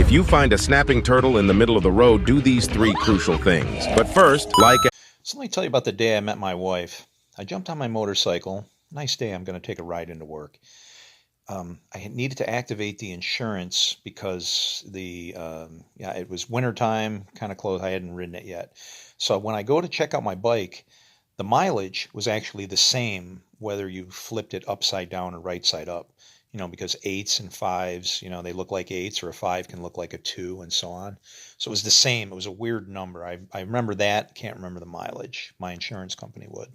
If you find a snapping turtle in the middle of the road, do these three crucial things. But first, like... So let me tell you about the day I met my wife. I jumped on my motorcycle. Nice day, I'm going to take a ride into work. I needed to activate the insurance because it was wintertime, kind of close. I hadn't ridden it yet. So when I go to check out my bike, the mileage was actually the same whether you flipped it upside down or right side up. Because eights and fives, they look like eights, or a five can look like a two, and so on. So it was the same. It was a weird number. I remember that. Can't remember the mileage. My insurance company would.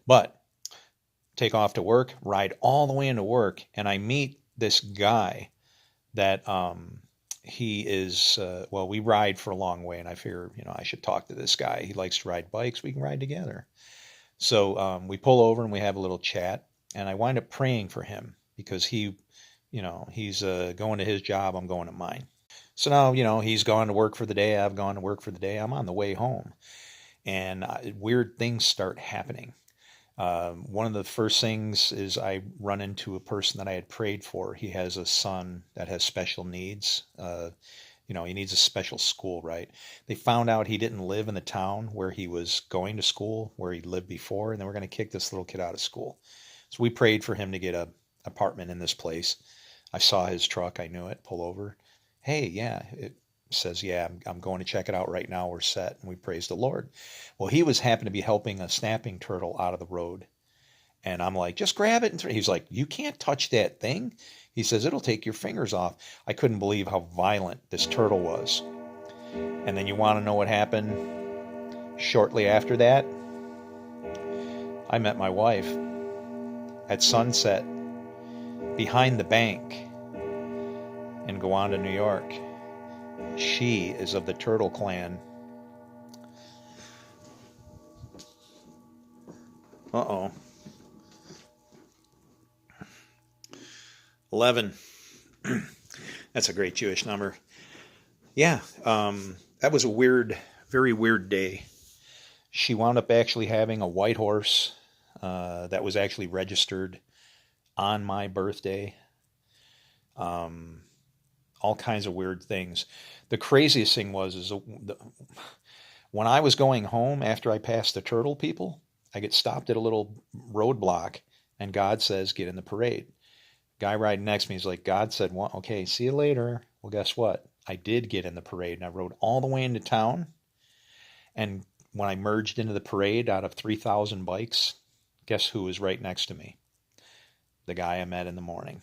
But take off to work, ride all the way into work, and I meet this guy that he is, we ride for a long way, and I figure, I should talk to this guy. He likes to ride bikes. We can ride together. So we pull over and we have a little chat, and I wind up praying for him because he's going to his job. I'm going to mine. So now, he's gone to work for the day. I've gone to work for the day. I'm on the way home, and weird things start happening. One of the first things is I run into a person that I had prayed for. He has a son that has special needs. He needs a special school, right? They found out he didn't live in the town where he was going to school, where he lived before, and they were going to kick this little kid out of school. So we prayed for him to get a apartment in this place. I saw his truck. I knew it. Pull over. Hey, yeah. It says, yeah, I'm going to check it out right now. We're set. And we praise the Lord. Well, he happened to be helping a snapping turtle out of the road. And I'm like, just grab it. He's like, you can't touch that thing. He says, it'll take your fingers off. I couldn't believe how violent this turtle was. And then you want to know what happened shortly after that? I met my wife at sunset behind the bank in Gowanda, New York. She is of the Turtle Clan. Uh-oh. 11. That's a great Jewish number. Yeah, that was a very weird day. She wound up actually having a white horse that was actually registered on my birthday. All kinds of weird things. The craziest thing was when I was going home after I passed the turtle people, I get stopped at a little roadblock, and God says, get in the parade. Guy riding next to me is like, God said, well, okay, see you later. Well, guess what? I did get in the parade, and I rode all the way into town. And when I merged into the parade out of 3,000 bikes, guess who was right next to me? The guy I met in the morning.